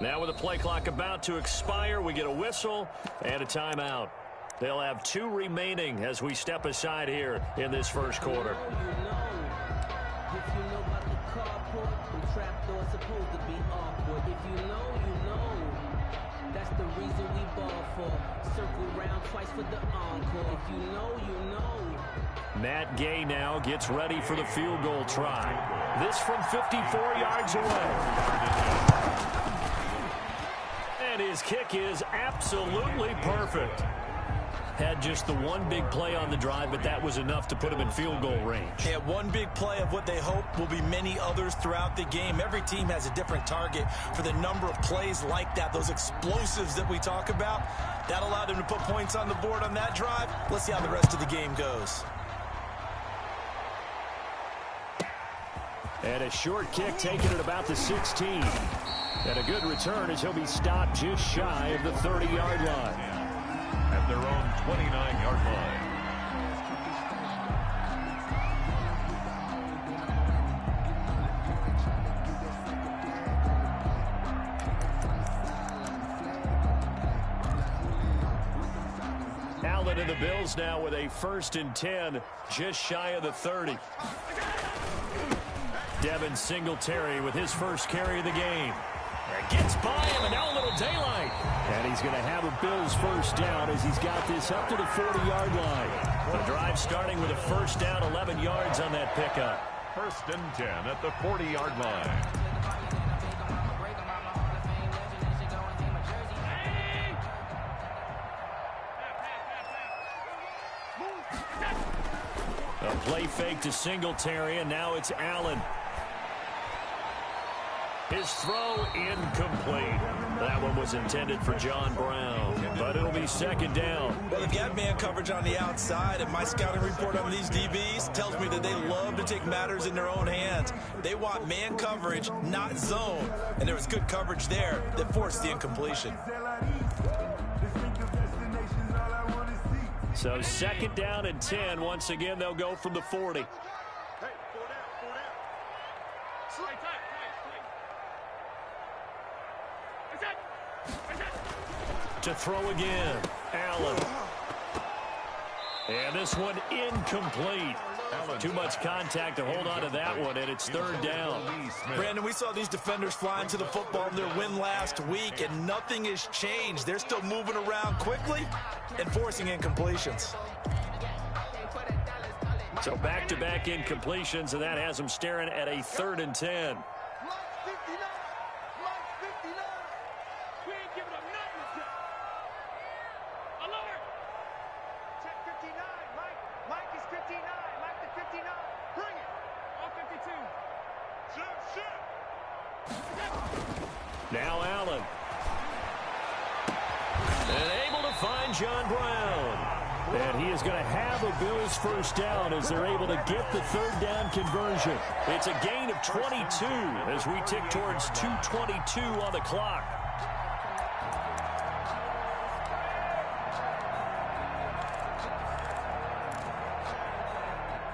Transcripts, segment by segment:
Now with the play clock about to expire, we get a whistle and a timeout. They'll have 2 remaining as we step aside here in this first quarter. That's the reason we ball for. Circle round twice for the encore. If you know, you know. Matt Gay now gets ready for the field goal try. This from 54 yards away. And his kick is absolutely perfect. Had just the one big play on the drive, but that was enough to put him in field goal range. Yeah, one big play of what they hope will be many others throughout the game. Every team has a different target for the number of plays like that, those explosives that we talk about. That allowed him to put points on the board on that drive. Let's see how the rest of the game goes. And a short kick taken at about the 16. And a good return as he'll be stopped just shy of the 30-yard line. At their own 29-yard line. Allen and the Bills now with a 1st and 10, just shy of the 30. Devin Singletary with his first carry of the game. Gets by him, and now a little daylight. And he's going to have a Bills first down as he's got this up to the 40-yard line. The drive starting with a first down, 11 yards on that pickup. 1st and 10 at the 40-yard line. A play fake to Singletary, and now it's Allen. His throw incomplete. That one was intended for John Brown, but it'll be 2nd down. Well, they've got man coverage on the outside, and my scouting report on these DBs tells me that they love to take matters in their own hands. They want man coverage, not zone, and there was good coverage there that forced the incompletion. So 2nd down and 10. Once again, they'll go from the 40. To throw again, Allen. And this one incomplete. Too much contact to hold on to that one, and it's 3rd down. Brandon, we saw these defenders flying to the football in their win last week, and nothing has changed. They're still moving around quickly and forcing incompletions. So back-to-back incompletions, and that has them staring at a 3rd and 10. Now Allen. And able to find John Brown. And he is going to have a Bills first down as they're able to get the 3rd down conversion. It's a gain of 22 as we tick towards 2:22 on the clock.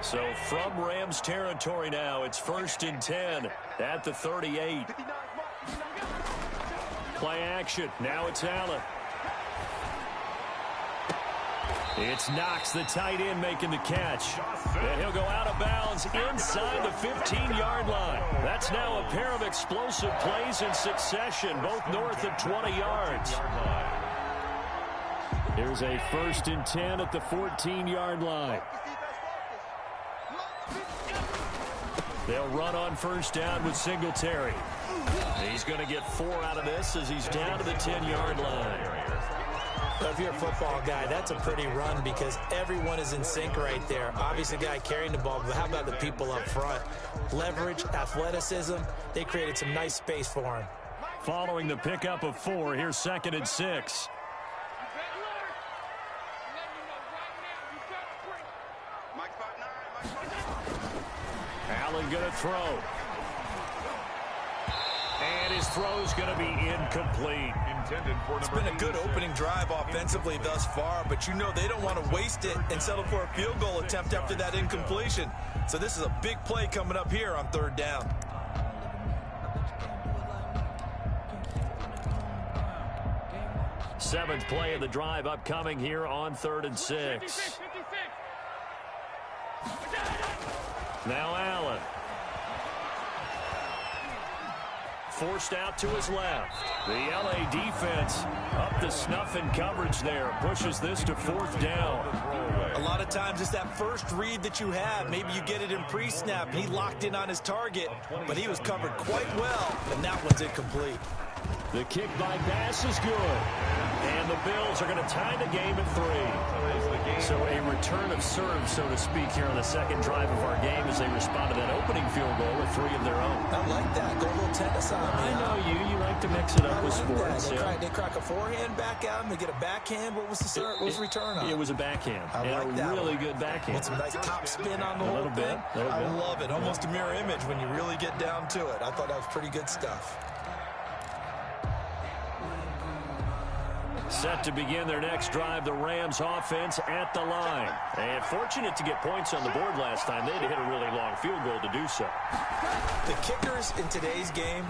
So from Rams territory now, it's 1st and 10 at the 38. Play action. Now it's Allen. It's Knox, the tight end, making the catch. And he'll go out of bounds inside the 15-yard line. That's now a pair of explosive plays in succession, both north of 20 yards. Here's a 1st and 10 at the 14-yard line. They'll run on first down with Singletary. He's going to get 4 out of this as he's down to the 10-yard line. Well, if you're a football guy, that's a pretty run because everyone is in sync right there. Obviously, the guy carrying the ball, but how about the people up front? Leverage, athleticism, they created some nice space for him. Following the pickup of 4, here's 2nd and 6. Allen going to throw. And his throw's going to be incomplete. It's been a good opening drive offensively thus far, but you know they don't want to waste it and settle for a field goal attempt after that incompletion. So this is a big play coming up here on 3rd down. 7th play of the drive upcoming here on 3rd and 6. Now Allen. Forced out to his left. The LA defense up to snuff in coverage there. Pushes this to 4th down. A lot of times it's that first read that you have. Maybe you get it in pre-snap. He locked in on his target, but he was covered quite well, and that one's incomplete. The kick by pass is good. And the Bills are going to tie the game at 3. So a return of serve, so to speak, here on the second drive of our game as they respond to that opening field goal with 3 of their own. I like that. Go a little tennis on me. I know you. You like to mix it up with sports. They crack a forehand back at him. They get a backhand. What was the return on? It was a backhand. I like and a really good backhand. With some nice top spin on the whole thing. I love it. Almost a mirror image when you really get down to it. I thought that was pretty good stuff. Set to begin their next drive, the Rams offense at the line. And fortunate to get points on the board last time. They had to hit a really long field goal to do so. The kickers in today's game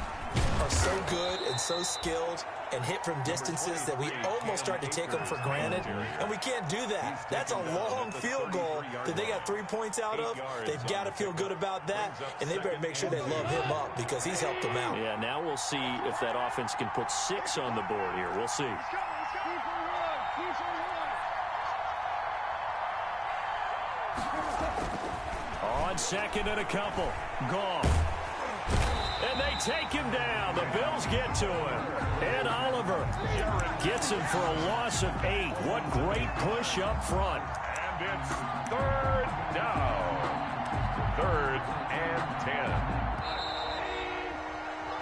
are so good and so skilled and hit from distances that we almost start to take them for granted. And we can't do that. That's a long field goal that they got 3 points out of. They've got to feel good about that, and they better make sure they love him up because he's helped them out. Yeah, now we'll see if that offense can put 6 on the board here. We'll see. On 2nd and a couple. Goff. And they take him down. The Bills get to him. And Oliver gets him for a loss of 8. What great push up front. And it's 3rd down. 3rd and 10.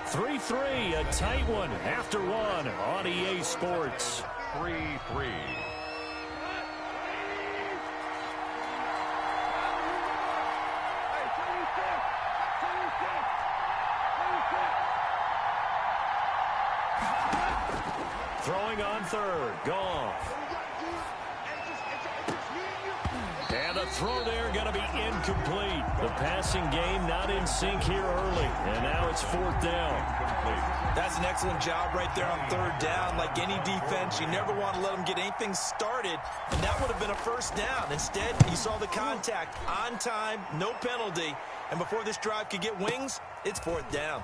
3-3, a tight one after 1 on EA Sports. 3-3. Throwing on 3rd. Goff. And a throw there going to be incomplete. The passing game not in sync here early. And now it's 4th down. That's an excellent job right there on 3rd down. Like any defense, you never want to let them get anything started. And that would have been a 1st down. Instead, you saw the contact on time, no penalty. And before this drive could get wings, it's 4th down.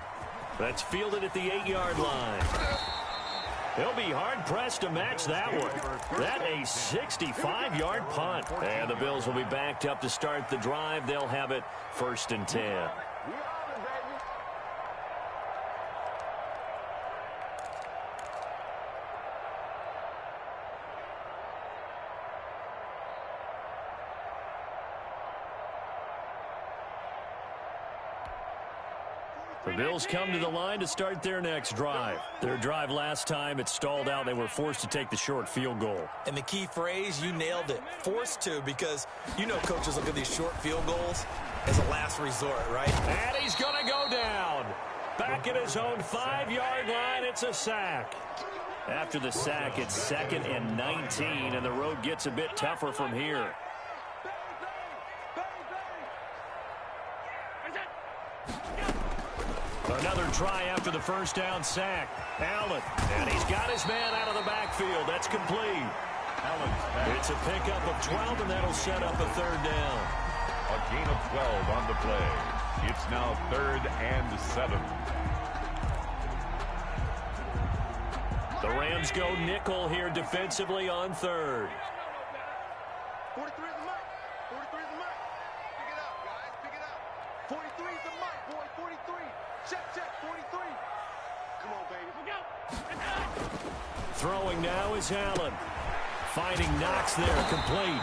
That's fielded at the 8-yard line. He'll be hard-pressed to match that one. That a 65-yard punt. And the Bills will be backed up to start the drive. They'll have it 1st and 10. The Bills come to the line to start their next drive. Their drive last time, it stalled out. They were forced to take the short field goal. And the key phrase, you nailed it. Forced to, because you know coaches look at these short field goals as a last resort, right? And he's going to go down. Back at his own 5-yard line, it's a sack. After the sack, it's 2nd and 19, and the road gets a bit tougher from here. Another try after the 1st down sack. Allen, and he's got his man out of the backfield. That's complete. It's a pickup of 12, and that'll set up a 3rd down. A gain of 12 on the play. It's now 3rd and 7. The Rams go nickel here defensively on 3rd. 43 is the mic. 43 is the mic. Pick it up, guys. Pick it up. 43 is the mic, boy. 43. Check, 43. Come on, baby. We'll go. Throwing now is Allen. Finding Knox there, complete.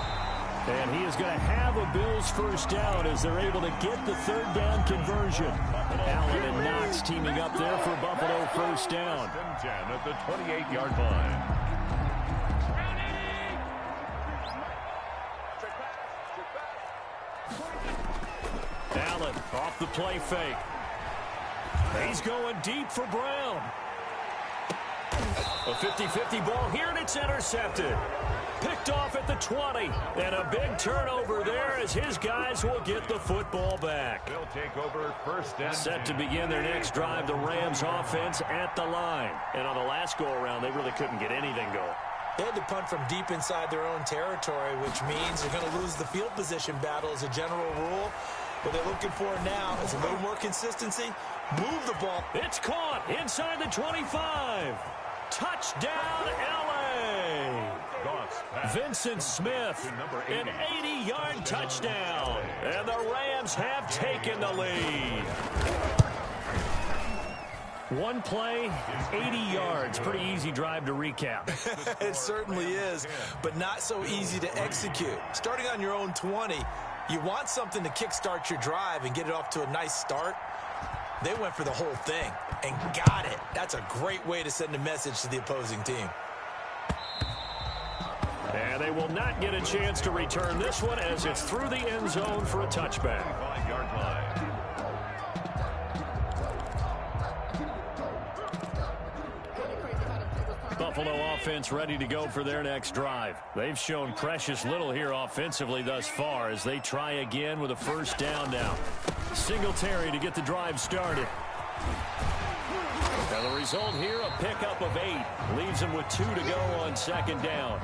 And he is going to have a Bills 1st down as they're able to get the 3rd down conversion. Allen and Knox teaming up there for Buffalo 1st down. 10 at the 28-yard line. Allen off the play fake. He's going deep for Brown. A 50-50 ball here, and it's intercepted. Picked off at the 20. And a big turnover there as his guys will get the football back. They'll take over 1st and Set to begin their next drive, the Rams offense at the line. And on the last go-around, they really couldn't get anything going. They had to punt from deep inside their own territory, which means they're going to lose the field position battle as a general rule. What they're looking for now is a little more consistency. Move the ball. It's caught inside the 25. Touchdown, L.A. Vincent Smith, an 80-yard touchdown. And the Rams have taken the lead. One play, 80 yards. Pretty easy drive to recap. It certainly is, but not so easy to execute. Starting on your own 20, you want something to kickstart your drive and get it off to a nice start. They went for the whole thing and got it. That's a great way to send a message to the opposing team. And they will not get a chance to return this one as it's through the end zone for a touchback. 5-yard line. Buffalo offense ready to go for their next drive. They've shown precious little here offensively thus far as they try again with a first down now. Singletary to get the drive started. Now the result here, a pickup of 8. Leaves them with 2 to go on second down.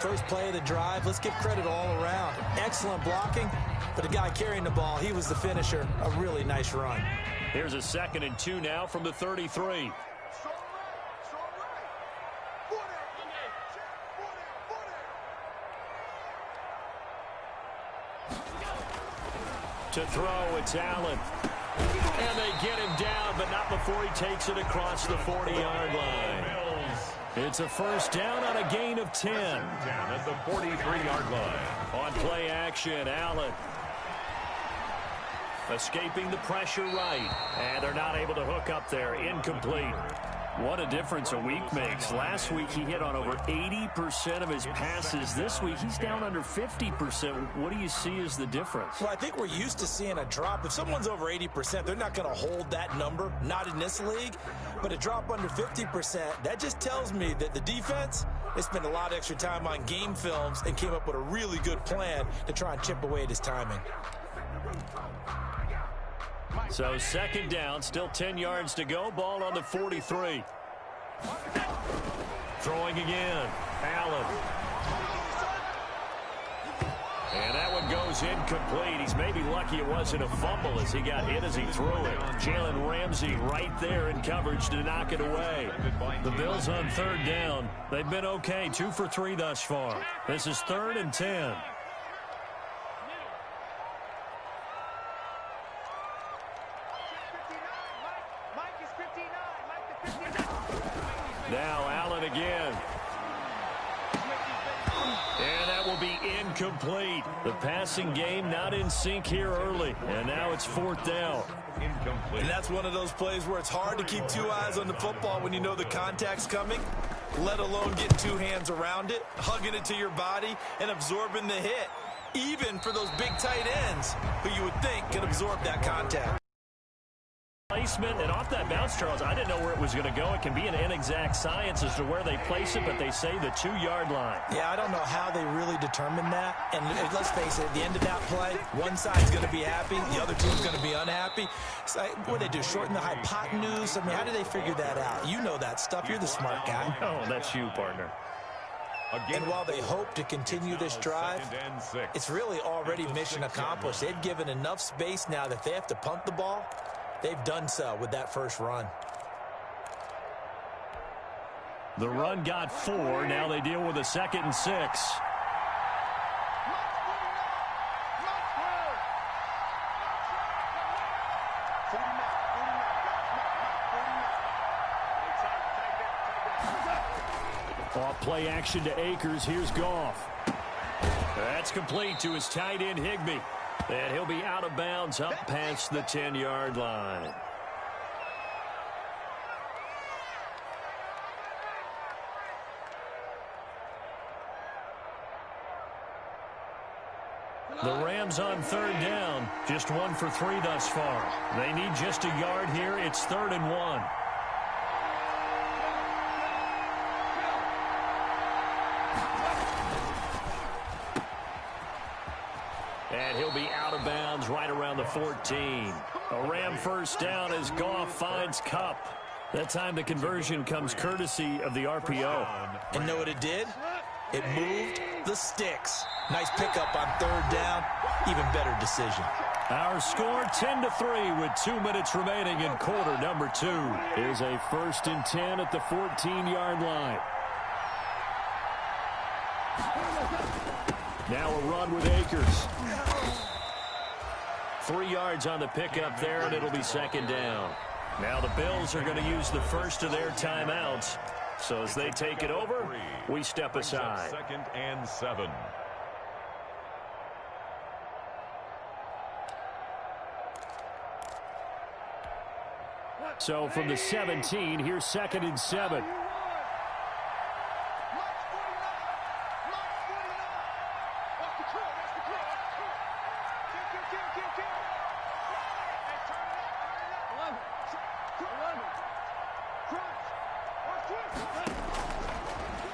First play of the drive, let's give credit all around. Excellent blocking, but the guy carrying the ball, he was the finisher. A really nice run. Here's a 2nd and 2 now from the 33. To throw, it's Allen. And they get him down, but not before he takes it across the 40-yard line. It's a first down on a gain of 10. Down at the 43-yard line. On play action, Allen. Escaping the pressure right. And they're not able to hook up there. Incomplete. What a difference a week makes. Last week he hit on over 80% of his passes. This week he's down under 50%. What do you see as the difference? Well, I think we're used to seeing a drop. If someone's over 80%, they're not going to hold that number. Not in this league. But a drop under 50%, that just tells me that the defense, they spent a lot of extra time on game films and came up with a really good plan to try and chip away at his timing. So second down, still 10 yards to go. Ball on the 43. Throwing again. Allen. And that one goes incomplete. He's maybe lucky it wasn't a fumble as he got hit as he threw it. Jalen Ramsey right there in coverage to knock it away. The Bills on third down. They've been okay, 2 for 3 thus far. This is 3rd and 10. Now Allen again. And that will be incomplete. The passing game not in sync here early. And now it's 4th down. Incomplete. And that's one of those plays where it's hard to keep 2 eyes on the football when you know the contact's coming, let alone getting 2 hands around it, hugging it to your body, and absorbing the hit. Even for those big tight ends who you would think could absorb that contact. Placement, and off that bounce, Charles, I didn't know where it was going to go. It can be an inexact science as to where they place it, but they say the 2-yard line. Yeah, I don't know how they really determine that. And let's face it, at the end of that play, one side's going to be happy, the other team's going to be unhappy. So, what do they do, shorten the hypotenuse? I mean, how do they figure that out? You know that stuff. You're the smart guy. Oh, that's you, partner. And while they hope to continue this drive, it's really already mission accomplished. They've given enough space now that if they have to punt the ball, they've done so with that first run. The run got 4. Now they deal with a 2nd and 6. Off play action to Akers. Here's Goff. That's complete to his tight end, Higbee. And he'll be out of bounds up past the 10-yard line. The Rams on third down. Just 1 for 3 thus far. They need just a yard here. It's 3rd and 1. And he'll be out of bounds right around the 14. A Ram first down as Goff finds Kupp. That time the conversion comes courtesy of the RPO. And know what it did? It moved the sticks. Nice pickup on third down. Even better decision. Our score 10-3 with 2 minutes remaining in quarter number 2. Is a 1st and 10 at the 14-yard line. Now a run with Akers. 3 yards on the pickup there, and it'll be 2nd down. Now the Bills are going to use the first of their timeouts. So as they take it over, we step aside. 2nd and 7. So from the 17, here's 2nd and 7.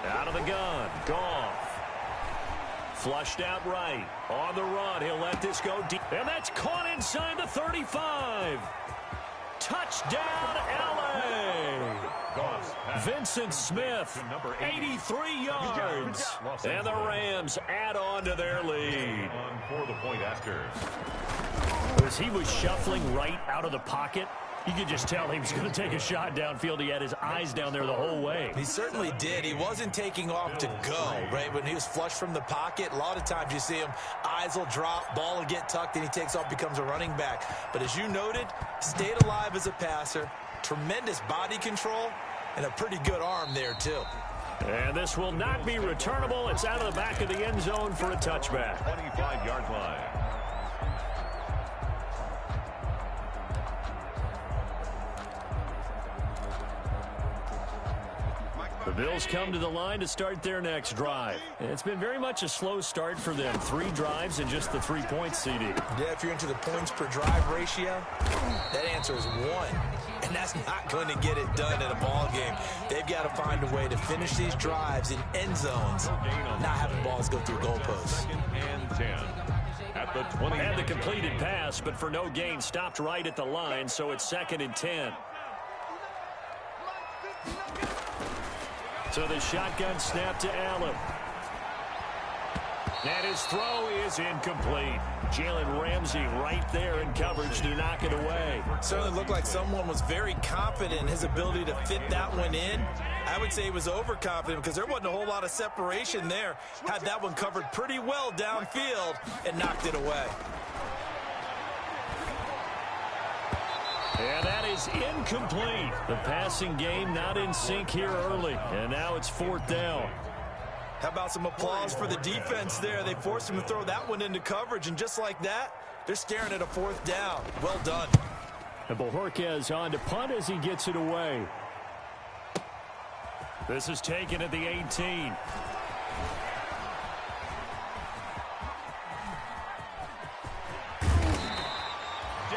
Out of the gun, Goff. Flushed out right. On the run, he'll let this go deep. And that's caught inside the 35. Touchdown, L.A. Vincent Smith, 83 yards. And the Rams add on to their lead. For the point after. As he was shuffling right out of the pocket, you could just tell he was going to take a shot downfield. He had his eyes down there the whole way. He certainly did. He wasn't taking off to go, right? When he was flushed from the pocket, a lot of times you see him, eyes will drop, ball will get tucked, and he takes off, becomes a running back. But as you noted, stayed alive as a passer, tremendous body control, and a pretty good arm there, too. And this will not be returnable. It's out of the back of the end zone for a touchback. 25-yard line. The Bills come to the line to start their next drive. It's been very much a slow start for them. 3 drives and just the 3 points, CD. Yeah, if you're into the points per drive ratio, that answer is 1. And that's not going to get it done in a ball game. They've got to find a way to finish these drives in end zones, not having balls go through goalposts. 2nd and 10. At the 20. Had the completed pass, but for no gain, stopped right at the line, so it's 2nd and 10. So the shotgun snap to Allen. And his throw is incomplete. Jalen Ramsey right there in coverage to knock it away. Certainly looked like someone was very confident in his ability to fit that one in. I would say he was overconfident because there wasn't a whole lot of separation there. Had that one covered pretty well downfield and knocked it away. And that is incomplete. The passing game not in sync here early. And now it's 4th down. How about some applause for the defense there? They forced him to throw that one into coverage, and just like that, they're staring at a 4th down. Well done. And Bojorquez on to punt as he gets it away. This is taken at the 18.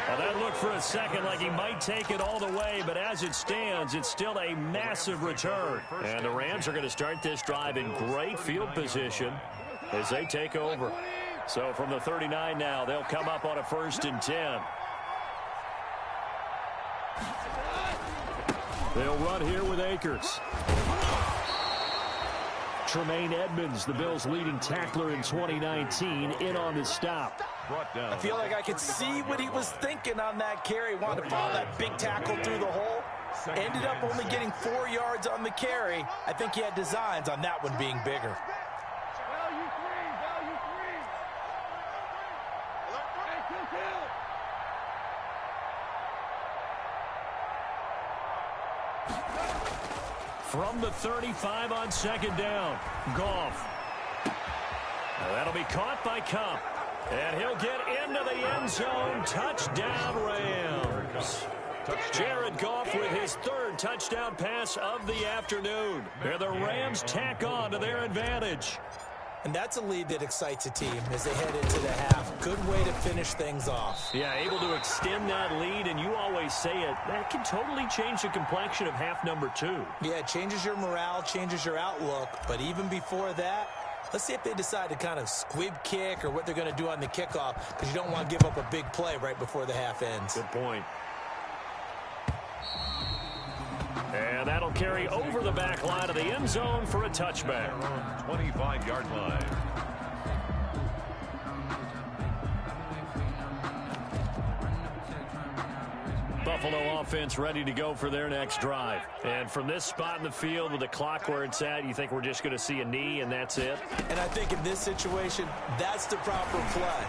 Well, that looked for a second like he might take it all the way, but as it stands, it's still a massive return. And the Rams are going to start this drive in great field position as they take over. So from the 39 now, they'll come up on a 1st and 10. They'll run here with Akers. Tremaine Edmonds, the Bills' leading tackler in 2019, in on the stop. I feel like I could see what he was thinking on that carry. Wanted to follow that big tackle through the hole. Ended up only getting 4 yards on the carry. I think he had designs on that one being bigger. From the 35 on 2nd down, Goff. Now that'll be caught by Cup. And he'll get into the end zone. Touchdown, Rams. Jared Goff with his 3rd touchdown pass of the afternoon. And the Rams tack on to their advantage. And that's a lead that excites a team as they head into the half. Good way to finish things off. Yeah, able to extend that lead, and you always say it, that can totally change the complexion of half number 2. Yeah, it changes your morale, changes your outlook. But even before that, let's see if they decide to kind of squib kick or what they're going to do on the kickoff, because you don't want to give up a big play right before the half ends. Good point. And that'll carry over the back line of the end zone for a touchback. 25-yard line. Buffalo offense ready to go for their next drive. And from this spot in the field with the clock where it's at, you think we're just going to see a knee and that's it? And I think in this situation, that's the proper play.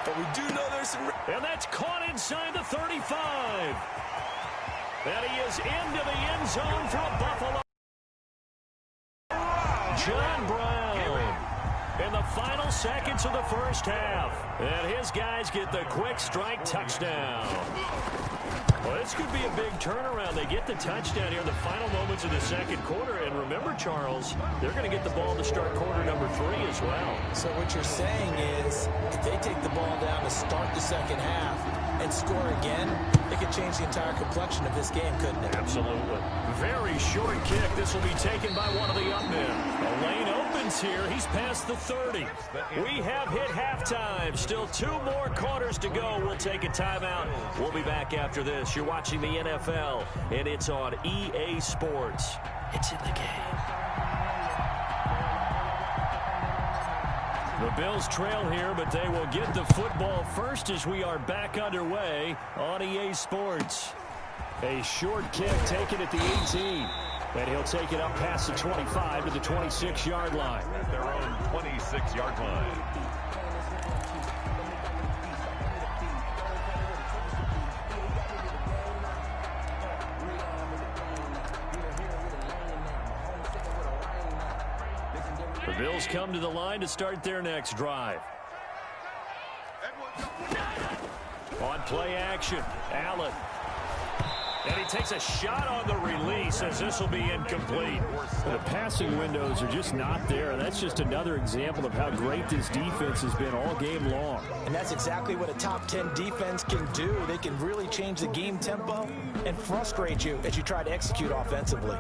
But we do know there's some... And that's caught inside the 35. And he is into the end zone for a Buffalo. John Brown in the final seconds of the first half. And his guys get the quick strike touchdown. Well, this could be a big turnaround. They get the touchdown here in the final moments of the second quarter. And remember, Charles, they're going to get the ball to start quarter number 3 as well. So what you're saying is if they take the ball down to start the second half and score again, it could change the entire complexion of this game, couldn't it? Absolutely. Very short kick. This will be taken by one of the up men. The lane opens here. He's past the 30. We have hit halftime. Still 2 more quarters to go. We'll take a timeout. We'll be back after this. You're watching the NFL, and it's on EA Sports. It's in the game. The Bills trail here, but they will get the football first as we are back underway on EA Sports. A short kick taken at the 18. And he'll take it up past the 25 to the 26-yard line. At their own 26-yard line. The Bills come to the line to start their next drive. On play action, Allen. And he takes a shot on the release as this will be incomplete. The passing windows are just not there. That's just another example of how great this defense has been all game long. And that's exactly what a top 10 defense can do. They can really change the game tempo and frustrate you as you try to execute offensively.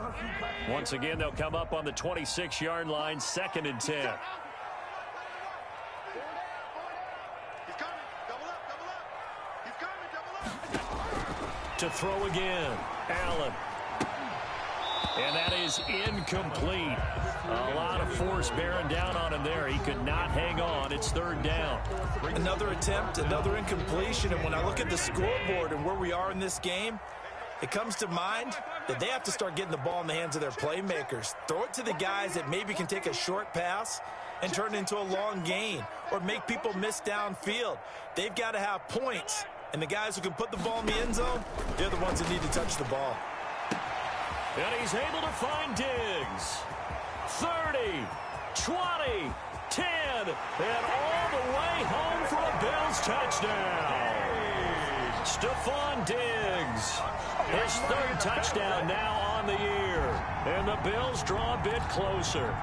Once again, they'll come up on the 26-yard line, 2nd and 10. To throw again, Allen. And that is incomplete. A lot of force bearing down on him there. He could not hang on. It's 3rd down. Another attempt, another incompletion. And when I look at the scoreboard and where we are in this game, it comes to mind that they have to start getting the ball in the hands of their playmakers. Throw it to the guys that maybe can take a short pass and turn it into a long gain or make people miss downfield. They've got to have points. And the guys who can put the ball in the end zone, they're the ones that need to touch the ball. And he's able to find Diggs. 30, 20, 10, and all the way home for a Bills touchdown. Stephon Diggs, his 3rd touchdown now on the year. And the Bills draw a bit closer.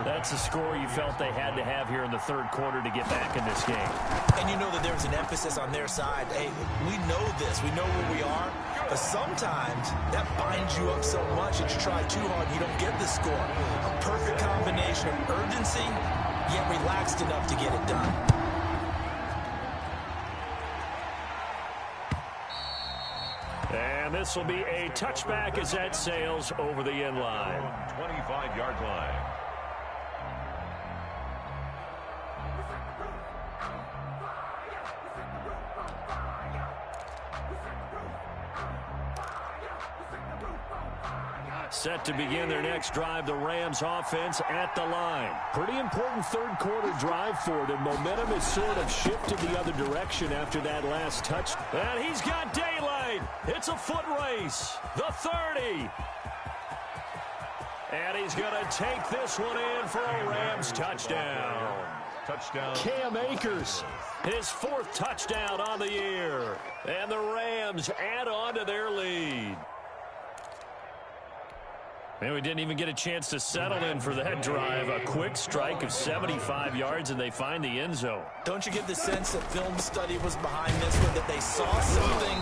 That's the score you felt they had to have here in the 3rd quarter to get back in this game. And you know that there's an emphasis on their side. Hey, we know this. We know where we are. But sometimes that binds you up so much that you try too hard and you don't get the score. A perfect combination of urgency, yet relaxed enough to get it done. And this will be a touchback as that sails over the end line. 25-yard line. Set to begin their next drive, the Rams offense at the line. Pretty important 3rd quarter drive for them. Momentum has sort of shifted the other direction after that last touch. And he's got daylight. It's a foot race. The 30. And he's going to take this one in for a Rams touchdown. Touchdown. Cam Akers, his 4th touchdown on the year. And the Rams add on to their lead. And we didn't even get a chance to settle in for that drive. A quick strike of 75 yards, and they find the end zone. Don't you get the sense that film study was behind this one, that they saw something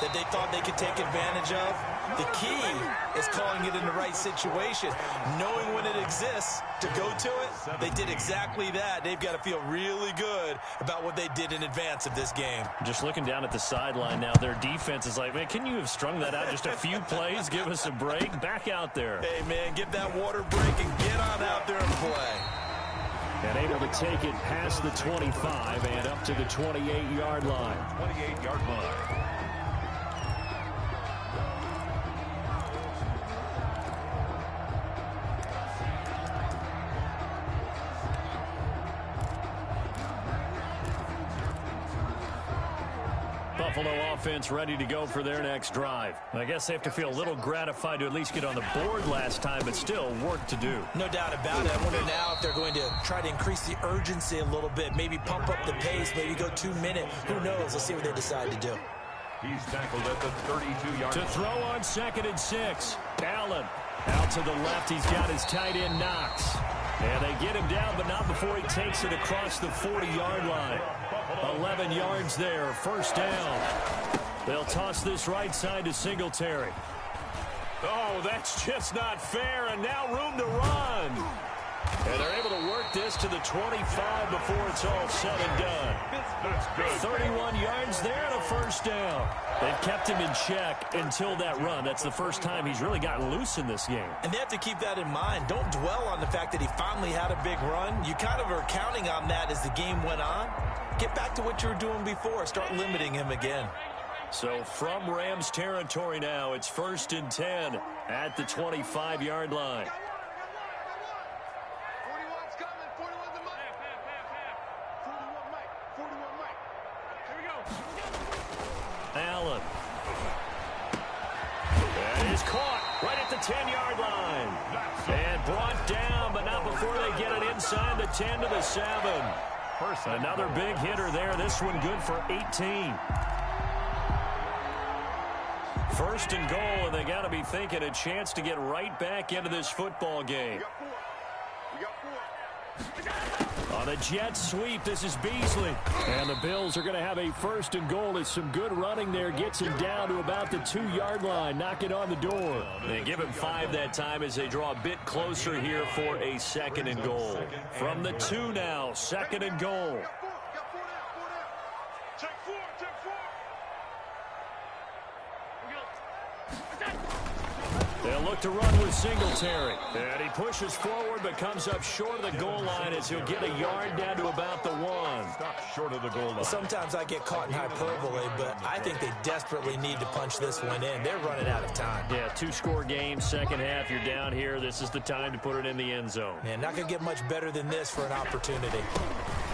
that they thought they could take advantage of. The key is calling it in the right situation, knowing when it exists to go to it. They did exactly that. They've got to feel really good about what they did in advance of this game. Just looking down at the sideline now, their defense is like, man, can you have strung that out just a few plays? Give us a break. Back out there. Hey, man, give that water break and get on out there and play. And able to take it past the 25 and up to the 28-yard line. 28-yard line. Buffalo offense ready to go for their next drive. I guess they have to feel a little gratified to at least get on the board last time, but still work to do. No doubt about it. I wonder now if they're going to try to increase the urgency a little bit, maybe pump up the pace, maybe go 2 minutes. Who knows? Let's see what they decide to do. He's tackled at the 32-yard line. To throw on 2nd and 6. Allen out to the left. He's got his tight end Knox. And they get him down, but not before he takes it across the 40-yard line. 11 yards there, first down. They'll toss this right side to Singletary. Oh, that's just not fair, and now room to run. And they're able to work this to the 25 before it's all said and done. That's good. 31 yards there and a first down. They've kept him in check until that run. That's the first time he's really gotten loose in this game. And they have to keep that in mind. Don't dwell on the fact that he finally had a big run. You kind of are counting on that as the game went on. Get back to what you were doing before. Start limiting him again. So from Rams territory now, it's 1st and 10 at the 25-yard line. 41's coming. 41's the mic. 41 mic. 41 mic. Here we go. Allen. That is caught right at the 10-yard line. And brought down, but not before they get it inside the 10 to the 7. Another big hitter there. This one good for 18. 1st and goal, and they got to be thinking a chance to get right back into this football game. We got 4. On the jet sweep, this is Beasley. And the Bills are going to have a 1st and goal. It's some good running there. Gets him down to about the 2-yard line. Knock it on the door. They give him 5 that time as they draw a bit closer here for a 2nd and goal. From the 2 now, 2nd and goal. We got 4 now. Check 4. They'll look to run with Singletary. And he pushes forward but comes up short of the goal line as he'll get a yard down to about the 1. Stop short of the goal line. Sometimes I get caught in hyperbole, but I think they desperately need to punch this one in. They're running out of time. Yeah, 2-score game, second half. You're down here. This is the time to put it in the end zone. Man, not going to get much better than this for an opportunity.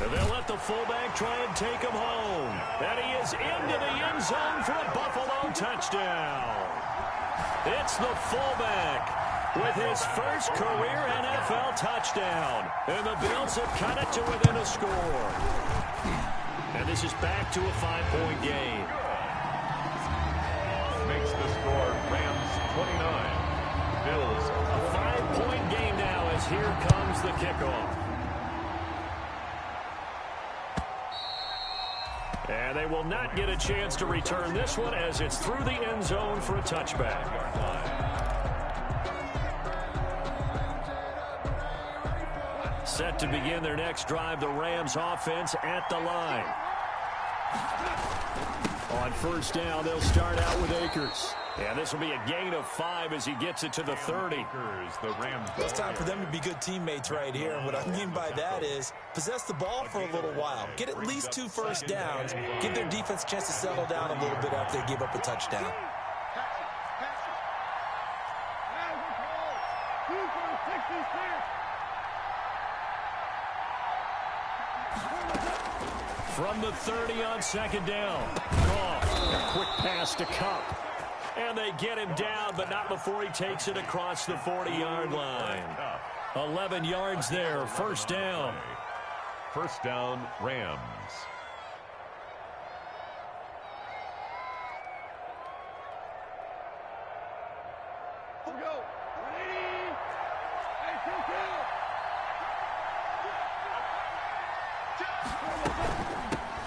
And they'll let the fullback try and take him home. And he is into the end zone for a Buffalo touchdown. It's the fullback with his first career NFL touchdown. And the Bills have cut it to within a score. And this is back to a 5-point game. Makes the score Rams 29. Bills. A 5-point game now as here comes the kickoff. And they will not get a chance to return this one as it's through the end zone for a touchback. Set to begin their next drive, the Rams offense at the line. On 1st down, they'll start out with Akers. And this will be a gain of 5 as he gets it to the 30. The Rams. It's time for them to be good teammates right here. And what I mean by that is possess the ball for a little while. Get at least 2 first downs. Give their defense a chance to settle down a little bit after they give up a touchdown. From the 30 on 2nd down. Goff, a quick pass to Kupp. And they get him down, but not before he takes it across the 40-yard line. 11 yards there, 1st down. 1st down, Rams.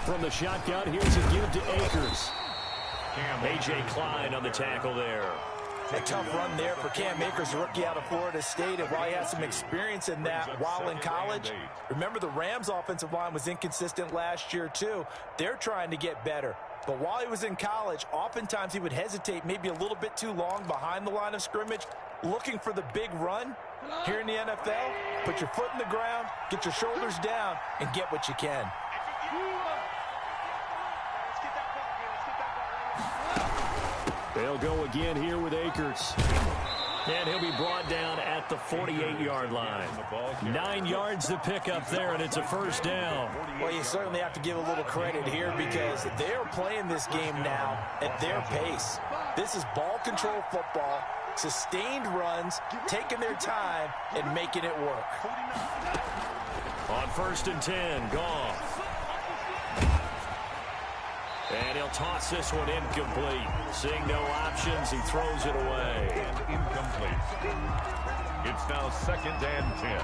From the shotgun, here's a give to Akers. A.J. Klein on the tackle there. A tough run there for Cam Akers, a rookie out of Florida State. And while he has some experience in that while in college, remember the Rams' offensive line was inconsistent last year too. They're trying to get better. But while he was in college, oftentimes he would hesitate maybe a little bit too long behind the line of scrimmage, looking for the big run. Here in the NFL, put your foot in the ground, get your shoulders down, and get what you can. They'll go again here with Akers. And he'll be brought down at the 48-yard line. 9 yards to pick up there, and it's a first down. Well, you certainly have to give a little credit here because they're playing this game now at their pace. This is ball control football, sustained runs, taking their time, and making it work. On 1st and 10, Goff. And he'll toss this one incomplete. Seeing no options, he throws it away. And incomplete. It's now 2nd and 10.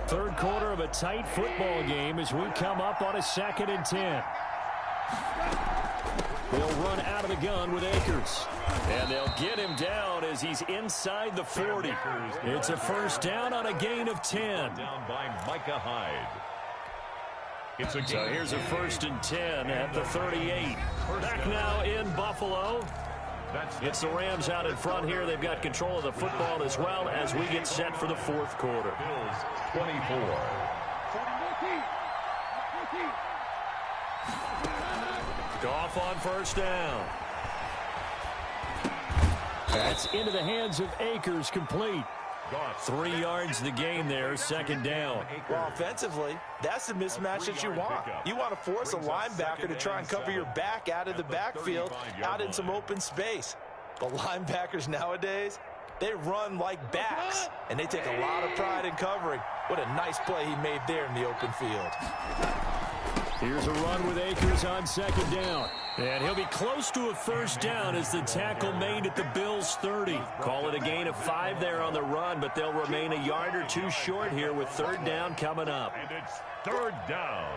Third quarter of a tight football game as we come up on a 2nd and 10. They'll run out of the gun with Akers. And they'll get him down as he's inside the 40. It's a first down on a gain of 10. Down by Micah Hyde. So here's a 1st and 10 at the 38. Back now in Buffalo. It's the Rams out in front here. They've got control of the football as well as we get set for the 4th quarter. Bills 24. Goff on 1st down. That's into the hands of Akers, complete. 3 yards the gain there, 2nd down. Well, offensively, that's the mismatch that you want. You want to force a linebacker to try and cover your back out of the backfield, out in some open space. But linebackers nowadays, they run like backs, and they take a lot of pride in covering. What a nice play he made there in the open field. Here's a run with Akers on 2nd down. And he'll be close to a first down as the tackle made at the Bills' 30. Call it a gain of 5 there on the run, but they'll remain a yard or 2 short here with 3rd down coming up. And it's 3rd down.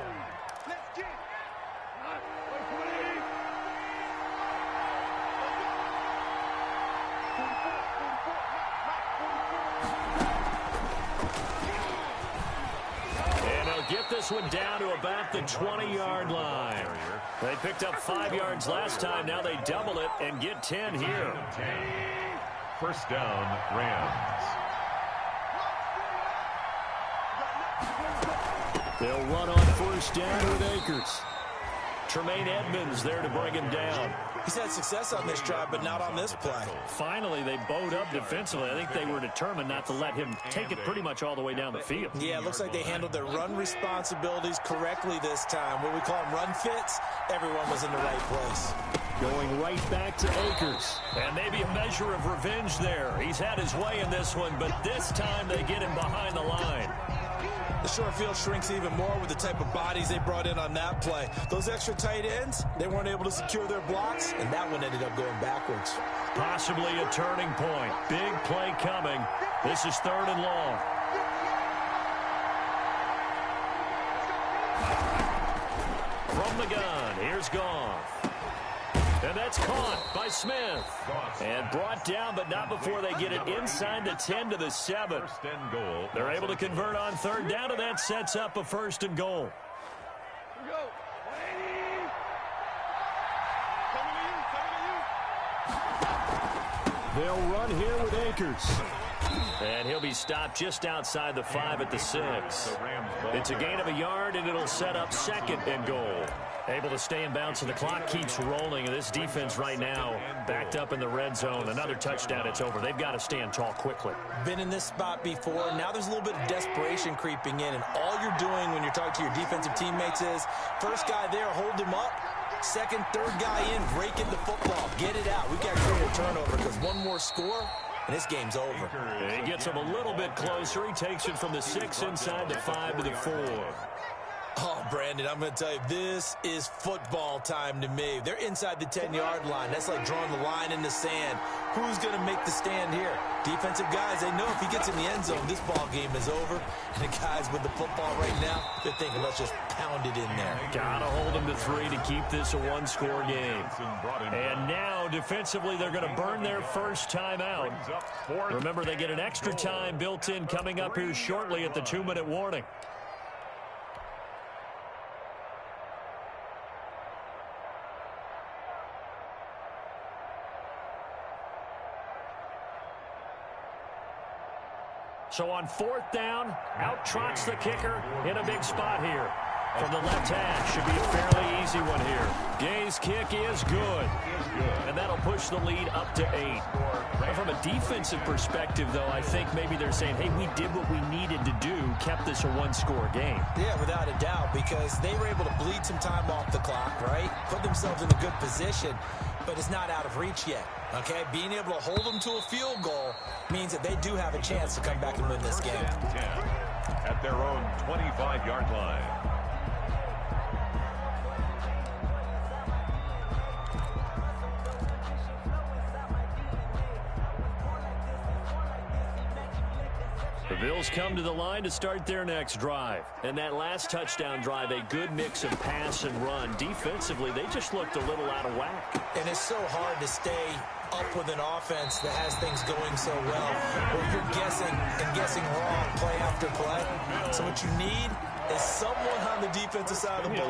Get this one down to about the 20-yard line. They picked up 5 yards last time. Now they double it and get 10 here. 1st down, Rams. They'll run on 1st down with Akers. Tremaine Edmonds there to bring him down. He's had success on this drive, but not on this play. Finally, they bowed up defensively. I think they were determined not to let him take it pretty much all the way down the field. Yeah, it looks like they handled their run responsibilities correctly this time. What we call them run fits, everyone was in the right place. Going right back to Akers. And maybe a measure of revenge there. He's had his way in this one, but this time they get him behind the line. The short field shrinks even more with the type of bodies they brought in on that play. Those extra tight ends, they weren't able to secure their blocks, and that one ended up going backwards. Possibly a turning point. Big play coming. This is 3rd and long. From the gun, here's Goff. And that's caught by Smith. And brought down, but not before they get it inside the 10 to the 7. They're able to convert on 3rd down, and that sets up a 1st and goal. They'll run here with Akers. And he'll be stopped just outside the 5 at the 6. It's a gain of a yard, and it'll set up 2nd and goal. Able to stay in bounds, and the clock keeps rolling. And this defense right now backed up in the red zone. Another touchdown, it's over. They've got to stand tall quickly. Been in this spot before. Now there's a little bit of desperation creeping in. And all you're doing when you're talking to your defensive teammates is, first guy there, hold him up. Second, third guy in, break in the football. Get it out. We've got to create a turnover because one more score, and this game's over. He gets him a little bit closer. He takes it from the 6 inside the 5 to the 4. Oh, Brandon, I'm going to tell you, this is football time to me. They're inside the 10-yard line. That's like drawing the line in the sand. Who's going to make the stand here? Defensive guys, they know if he gets in the end zone, this ball game is over. And the guys with the football right now, they're thinking, let's just pound it in there. Gotta hold them to 3 to keep this a one-score game. And now, defensively, they're going to burn their first time out. Remember, they get an extra time built in coming up here shortly at the 2-minute warning. So on 4th down, out trots the kicker in a big spot here. From the left hash, should be a fairly easy one here. Gay's kick is good. And that'll push the lead up to 8. Now from a defensive perspective, though, I think maybe they're saying, hey, we did what we needed to do, kept this a one-score game. Yeah, without a doubt, because they were able to bleed some time off the clock, right? Put themselves in a good position, but it's not out of reach yet. Okay, being able to hold them to a field goal means that they do have a chance to come back and win this game. At their own 25-yard line. The Bills come to the line to start their next drive. And that last touchdown drive, a good mix of pass and run. Defensively, they just looked a little out of whack. And it's so hard to stay up with an offense that has things going so well, where you're guessing and guessing wrong play after play. So what you need is someone on the defensive side of the ball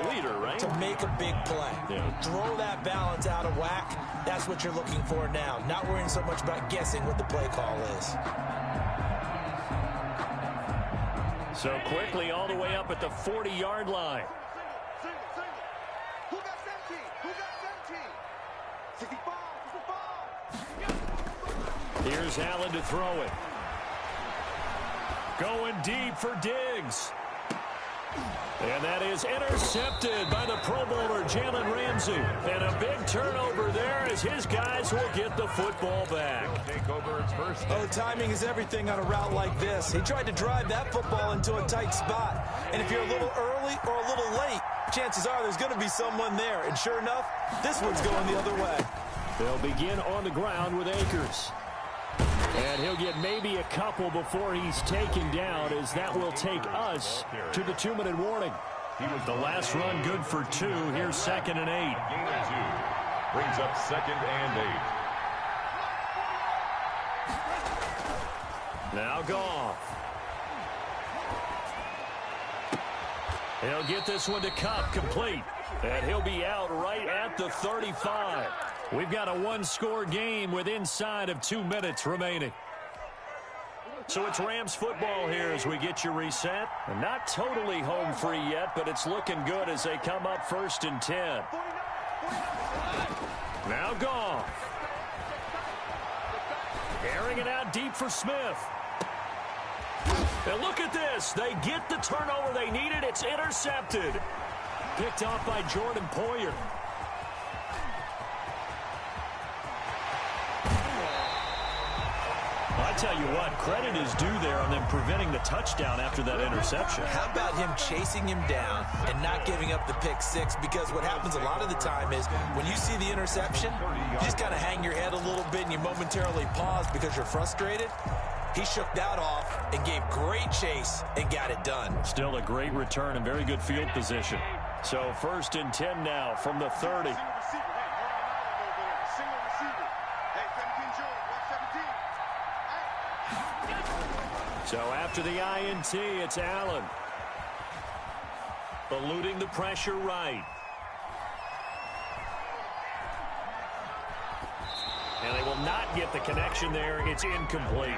to make a big play. Throw that balance out of whack. That's what you're looking for now. Not worrying so much about guessing what the play call is. So quickly all the way up at the 40-yard line. Who got 17? Who got 17? 65, 65. Here's Allen to throw it. Going deep for Diggs. And that is intercepted by the Pro Bowler Jalen Ramsey. And a big turnover there as his guys will get the football back. Oh, timing is everything on a route like this. He tried to drive that football into a tight spot. And if you're a little early or a little late, chances are there's going to be someone there. And sure enough, this one's going the other way. They'll begin on the ground with Akers. And he'll get maybe a couple before he's taken down, as that will take us to the 2-minute warning. The last run good for 2. Here's 2nd and 8. Gain of 2. Brings up 2nd and 8. Now Goff. He'll get this one to Cup, complete. And he'll be out right at the 35. We've got a one-score game with inside of 2 minutes remaining. So it's Rams football here as we get you reset. And not totally home free yet, but it's looking good as they come up 1st and 10. Now Goff. Airing it out deep for Smith. And look at this. They get the turnover they needed. It's intercepted. Picked off by Jordan Poyer. I tell you what, credit is due there on them preventing the touchdown after that interception. How about him chasing him down and not giving up the pick 6? Because what happens a lot of the time is when you see the interception, you just kind of hang your head a little bit and you momentarily pause because you're frustrated. He shook that off and gave great chase and got it done. Still a great return and very good field position. So 1st and 10 now from the 30. So after the INT, it's Allen. Eluding the pressure right. And they will not get the connection there. It's incomplete.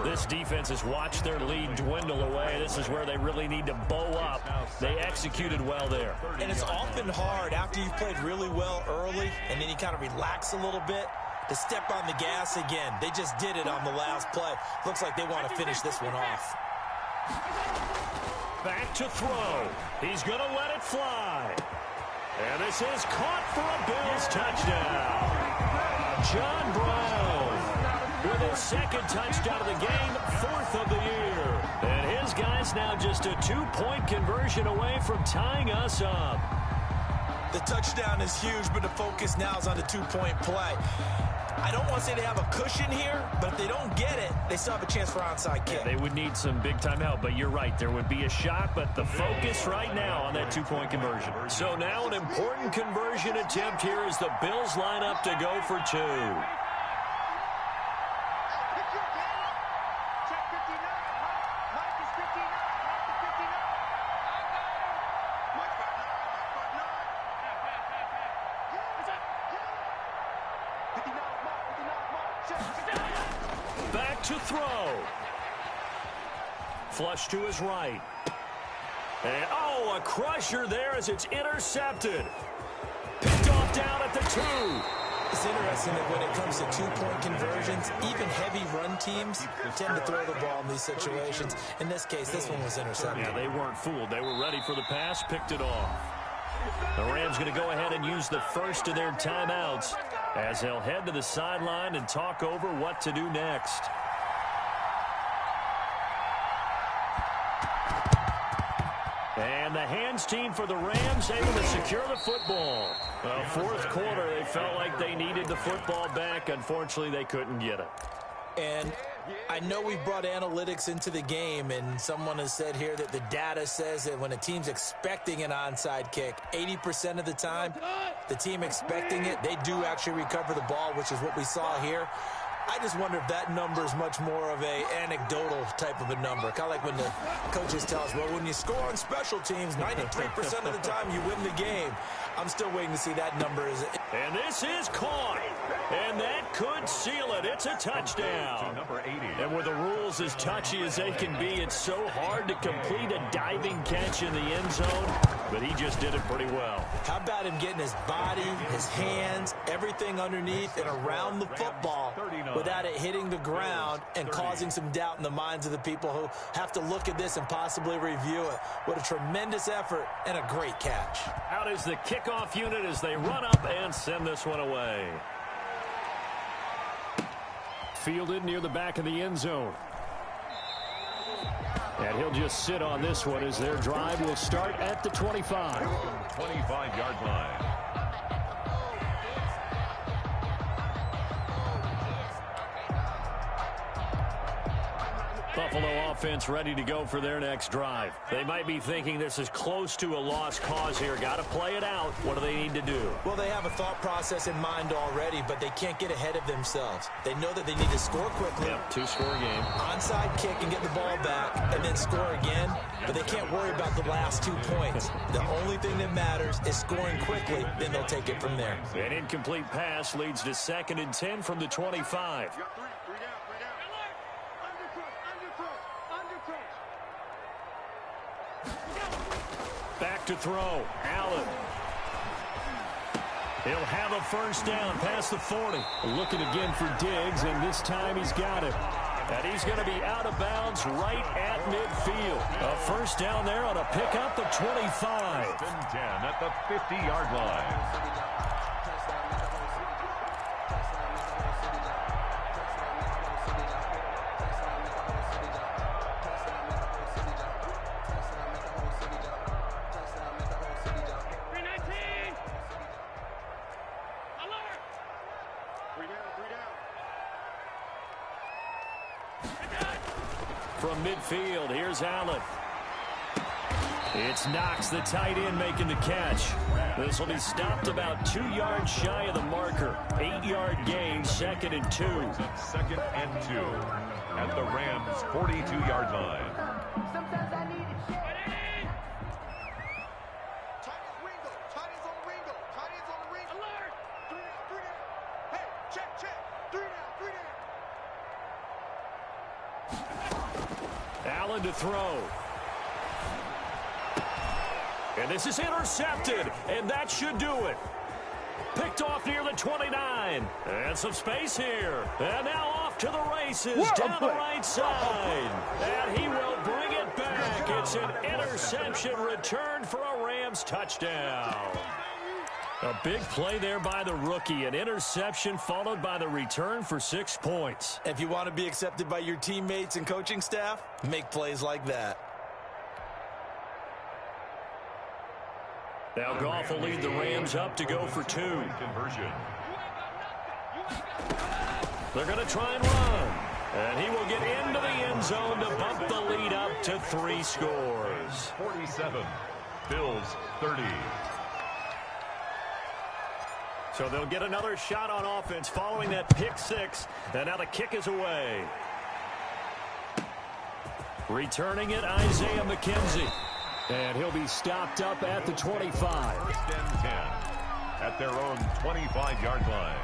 This defense has watched their lead dwindle away. This is where they really need to bow up. They executed well there. And it's often hard after you've played really well early and then you kind of relax a little bit to step on the gas again. They just did it on the last play. Looks like they want to finish this one off. Back to throw. He's going to let it fly. And this is caught for a Bills touchdown. John Brown with his 2nd touchdown of the game, 4th of the year. And his is, guys, now just a 2-point conversion away from tying us up. The touchdown is huge, but the focus now is on the 2-point play. I don't want to say they have a cushion here, but if they don't get it, they still have a chance for onside kick. Yeah, they would need some big-time help, but you're right. There would be a shot, but the focus right now on that 2-point conversion. So now an important conversion attempt here as the Bills line up to go for 2. Back to throw. Flush to his right. And, a crusher there as it's intercepted. Picked off down at the 2. It's interesting that when it comes to 2-point conversions, even heavy run teams tend to throw the ball in these situations. In this case, this one was intercepted. Yeah, they weren't fooled. They were ready for the pass, picked it off. The Rams going to go ahead and use the first of their timeouts as they'll head to the sideline and talk over what to do next. And the hands team for the Rams able to secure the football. Well, fourth quarter, they felt like they needed the football back. Unfortunately, they couldn't get it. And I know we've brought analytics into the game, and someone has said here that the data says that when a team's expecting an onside kick, 80% of the time, the team expecting it, they do actually recover the ball, which is what we saw here. I just wonder if that number is much more of a anecdotal type of a number. Kind of like when the coaches tell us, well, when you score on special teams, 93% of the time you win the game. I'm still waiting to see that number. And this is caught. And that could seal it. It's a touchdown. Number 80. And with the rules as touchy as they can be, it's so hard to complete a diving catch in the end zone. But he just did it pretty well. How about him getting his body, his hands, everything underneath and around the football without it hitting the ground and causing some doubt in the minds of the people who have to look at this and possibly review it. What a tremendous effort and a great catch. Out is the kickoff unit as they run up and send this one away. Fielded near the back of the end zone. And he'll just sit on this one as their drive will start at the 25. 25-yard line. Buffalo offense ready to go for their next drive. They might be thinking this is close to a lost cause here. Got to play it out. What do they need to do? Well, they have a thought process in mind already, but they can't get ahead of themselves. They know that they need to score quickly. Yep, 2-score game. Onside kick and get the ball back and then score again, but they can't worry about the last 2 points. The only thing that matters is scoring quickly, then they'll take it from there. An incomplete pass leads to 2nd and 10 from the 25. Back to throw. Allen. He'll have a first down past the 40. Looking again for Diggs, and this time he's got it. And he's going to be out of bounds right at midfield. A first down there on a pickup of 25. 10 at the 50-yard line. From midfield, here's Allen. It's Knox, the tight end, making the catch. This will be stopped about 2 yards shy of the marker. 8-yard gain, 2nd and 2. 2nd and 2 at the Rams' 42-yard line. Sometimes I need it. Tight ends Ringo. Tight ends on Ringo. Tight ends on the Ringo. Alert. 3 down. Hey, check. 3 down. Allen to throw. And this is intercepted, and that should do it. Picked off near the 29. And some space here. And now off to the races down the right side. And he will bring it back. It's an interception returned for a Rams touchdown. A big play there by the rookie. An interception followed by the return for 6 points. If you want to be accepted by your teammates and coaching staff, make plays like that. Now Goff will lead the Rams up to go for 2. Conversion. They're going to try and run. And he will get into the end zone to bump the lead up to 3 scores. 47. Bills 30. So they'll get another shot on offense following that pick 6. And now the kick is away. Returning it, Isaiah McKenzie. And he'll be stopped up at the 25. First and 10 at their own 25-yard line.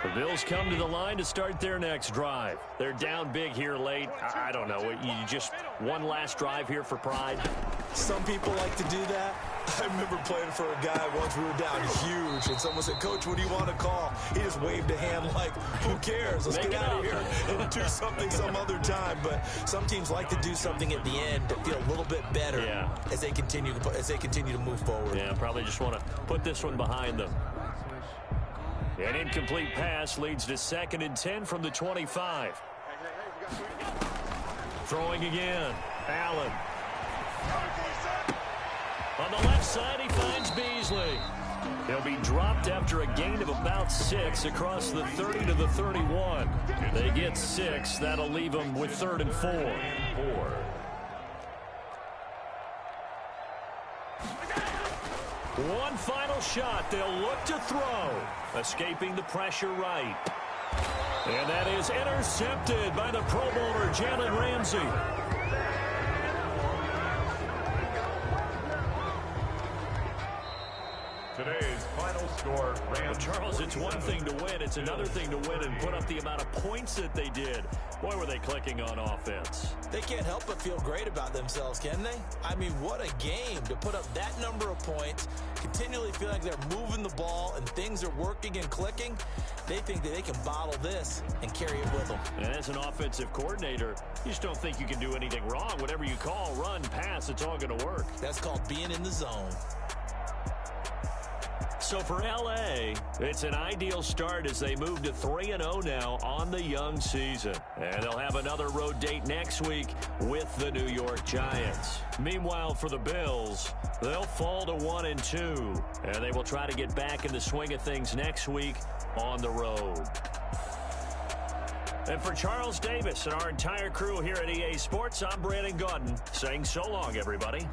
The Bills come to the line to start their next drive. They're down big here late. I don't know. You just one last drive here for pride? Some people like to do that. I remember playing for a guy once. We were down huge, and someone said, "Coach, what do you want to call?" He just waved a hand like, who cares? Let's get out of here and do something some other time. But some teams like to do something at the end to feel a little bit better as they continue to move forward. Yeah, probably just want to put this one behind them. An incomplete pass leads to 2nd and 10 from the 25. Throwing again. Allen. On the left side, he finds Beasley. He'll be dropped after a gain of about 6 across the 30 to the 31. They get 6. That'll leave them with 3rd and 4. One final shot. They'll look to throw. Escaping the pressure right. And that is intercepted by the Pro Bowler, Jalen Ramsey. Today's final score, Rams. Charles, it's one thing to win. It's another thing to win and put up the amount of points that they did. Boy, were they clicking on offense. They can't help but feel great about themselves, can they? I mean, what a game to put up that number of points, continually feel like they're moving the ball and things are working and clicking. They think that they can bottle this and carry it with them. And as an offensive coordinator, you just don't think you can do anything wrong. Whatever you call, run, pass, it's all going to work. That's called being in the zone. So for L.A., it's an ideal start as they move to 3-0 now on the young season. And they'll have another road date next week with the New York Giants. Meanwhile, for the Bills, they'll fall to 1-2. And they will try to get back in the swing of things next week on the road. And for Charles Davis and our entire crew here at EA Sports, I'm Brandon Gaudin saying so long, everybody.